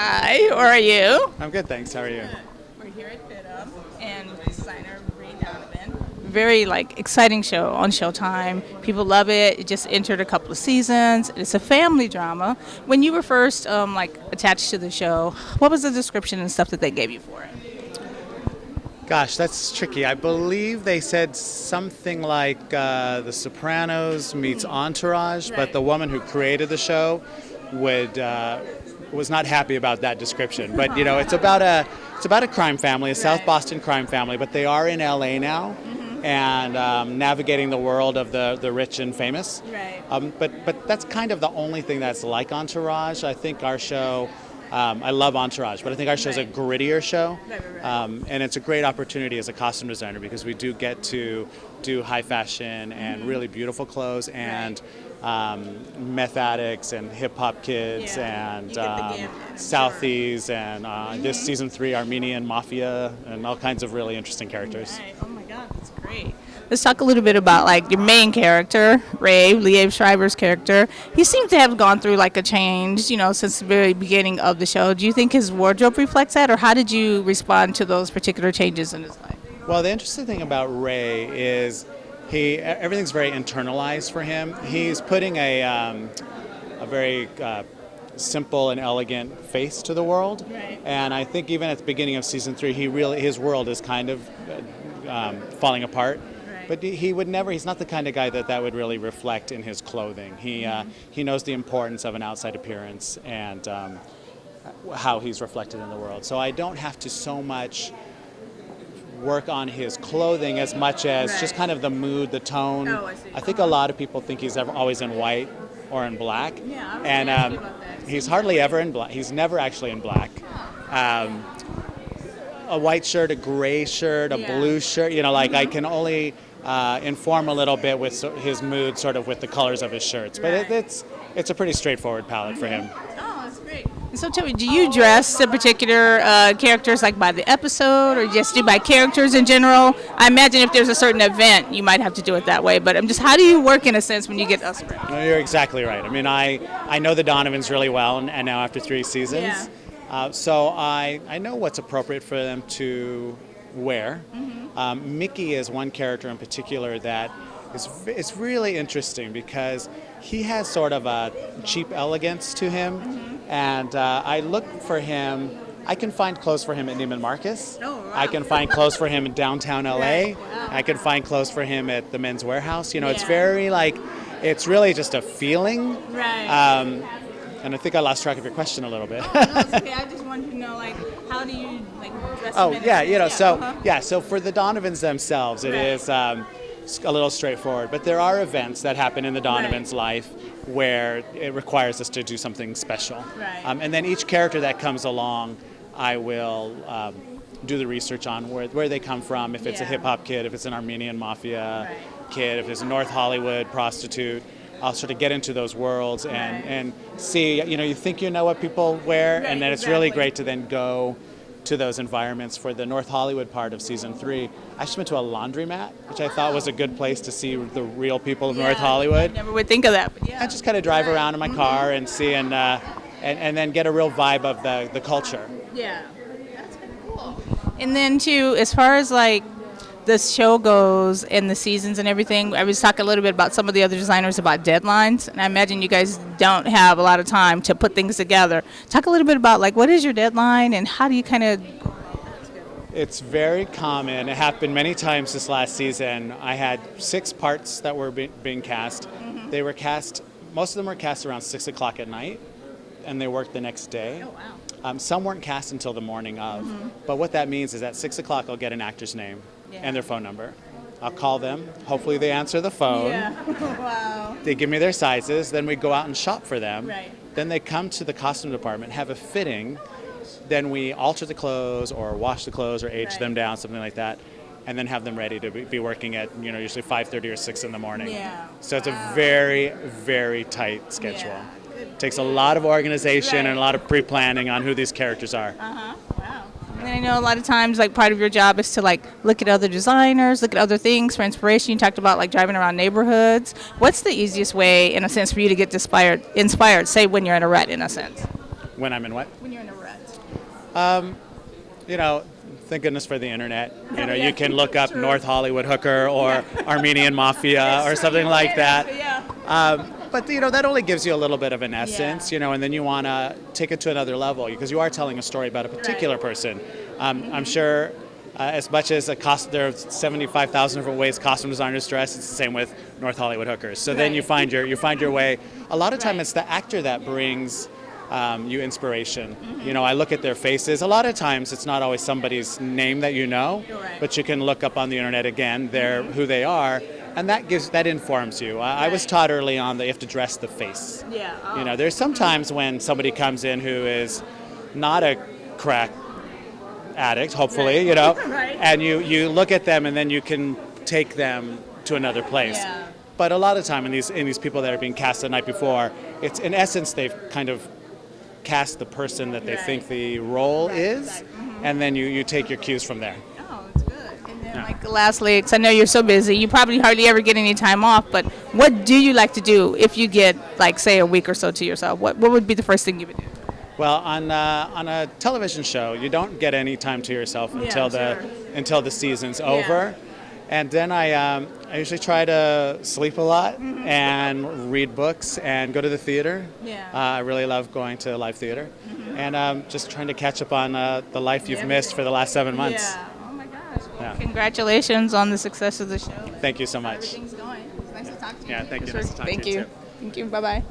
Hi, how are you? I'm good, thanks. How are you? We're here at FitUp and designer Donovan. Very exciting show on Showtime. People love it. It just entered a couple of seasons. It's a family drama. When you were first attached to the show, what was the description and stuff that they gave you for it? Gosh, that's tricky. I believe they said something like The Sopranos meets Entourage, but the woman who created the show was not happy about that description. But it's about a crime family, a South Boston crime family, but they are in LA now. And navigating the world of the rich and famous. Right. But that's kind of the only thing that's like Entourage. I think our show, I love Entourage, but I think our show's a grittier show. Right. And it's a great opportunity as a costume designer because we do get to do high fashion and really beautiful clothes and meth addicts and hip-hop kids and Southies and this season 3 Armenian mafia and all kinds of really interesting characters. Right. Oh my God, that's great. Let's talk a little bit about your main character, Ray, Liev Schreiber's character. He seems to have gone through a change, since the very beginning of the show. Do you think his wardrobe reflects that, or how did you respond to those particular changes in his life? Well, the interesting thing about Ray is everything's very internalized for him. He's putting a very simple and elegant face to the world. Right. And I think even at the beginning of season 3, his world is kind of falling apart. But he's not the kind of guy that would really reflect in his clothing. He knows the importance of an outside appearance and how he's reflected in the world. So I don't have to so much work on his clothing as much as just kind of the mood, the tone. Oh, I see. I think a lot of people think he's always in white or in black. Yeah, and about that. he's hardly ever in black. He's never actually in black. A white shirt, a gray shirt, a blue shirt, I can only inform a little bit with his mood sort of with the colors of his shirts. But it's a pretty straightforward palette for him. Oh, that's great. And so tell me, do you dress the particular characters by the episode or just do by characters in general? I imagine if there's a certain event, you might have to do it that way. But how do you work in a sense when you get us? No, you're exactly right. I mean, I know the Donovans really well, and now after 3 seasons. Yeah. So I know what's appropriate for them to wear. Mickey is one character in particular that is really interesting because he has sort of a cheap elegance to him. And I look for him. I can find clothes for him at Neiman Marcus. Oh, wow. I can find clothes for him in downtown LA. Right. Wow. I can find clothes for him at the Men's Warehouse. It's very it's really just a feeling. Right. And I think I lost track of your question a little bit. No, it's okay. I just wanted to know, how do you dress Oh, them yeah, so for the Donovans themselves, it is a little straightforward. But there are events that happen in the Donovans' life where it requires us to do something special. Right. And then each character that comes along, I will do the research on where they come from, if it's a hip-hop kid, if it's an Armenian mafia kid, if it's a North Hollywood prostitute. I'll sort of get into those worlds and see, you think you know what people wear, and then it's really great to then go to those environments. For the North Hollywood part of season 3, I just went to a laundromat, which I thought was a good place to see the real people of North Hollywood. I never would think of that, but I just kind of drive around in my car and see and then get a real vibe of the culture. Yeah, that's kind of cool. And then too, as far as the show goes and the seasons and everything, I was talking a little bit about some of the other designers about deadlines, and I imagine you guys don't have a lot of time to put things together. Talk a little bit about what is your deadline and how do you kind of... It's very common. It happened many times this last season. I had 6 parts that were being cast. They were cast, most of them were cast around 6 o'clock at night, and they worked the next day. Oh, wow. Some weren't cast until the morning of. But what that means is at 6 o'clock I'll get an actor's name and their phone number. I'll call them. Hopefully they answer the phone. Yeah. Wow. They give me their sizes. Then we go out and shop for them. Right. Then they come to the costume department, have a fitting. Then we alter the clothes or wash the clothes or age them down, something like that. And then have them ready to be working at, usually 5:30 or 6 in the morning. Yeah. So it's a very, very tight schedule. Yeah. It takes a lot of organization and a lot of pre-planning on who these characters are. Wow. And then I know a lot of times, part of your job is to look at other designers, look at other things for inspiration. You talked about driving around neighborhoods. What's the easiest way, in a sense, for you to get inspired? Say when you're in a rut, in a sense. When I'm in what? When you're in a rut. You know, thank goodness for the internet. You know, Yeah. you can look up True. North Hollywood hooker or Armenian mafia or something like that. Yeah. But you know, that only gives you a little bit of an essence, you know, and then you want to take it to another level because you are telling a story about a particular person. I'm sure as much as there are 75,000 different ways costume designers dress, it's the same with North Hollywood hookers. So then you find your way. A lot of time it's the actor that brings you inspiration. You know, I look at their faces. A lot of times it's not always somebody's name that you know, but you can look up on the internet again, who they are, and that informs you. I was taught early on that you have to dress the face. Yeah. You know, there's sometimes when somebody comes in who is not a crack addict, hopefully, you know, and you look at them and then you can take them to another place. Yeah. But a lot of time in these people that are being cast the night before, it's in essence they've kind of cast the person that they think the role is, and then you take your cues from there. Oh, that's good. And then, like, lastly, because I know you're so busy, you probably hardly ever get any time off, but what do you like to do if you get, like, say, a week or so to yourself? What would be the first thing you would do? Well, on a television show, you don't get any time to yourself until the season's over. And then I usually try to sleep a lot and read books and go to the theater. Yeah. I really love going to live theater. And just trying to catch up on the life you've missed for the last 7 months. Yeah. Oh, my gosh. Well, congratulations on the success of the show. Thank you so much. Everything's going. It's nice to talk to you. Yeah, thank you. Nice to talk to you, Thank you. too. Thank you. Bye-bye.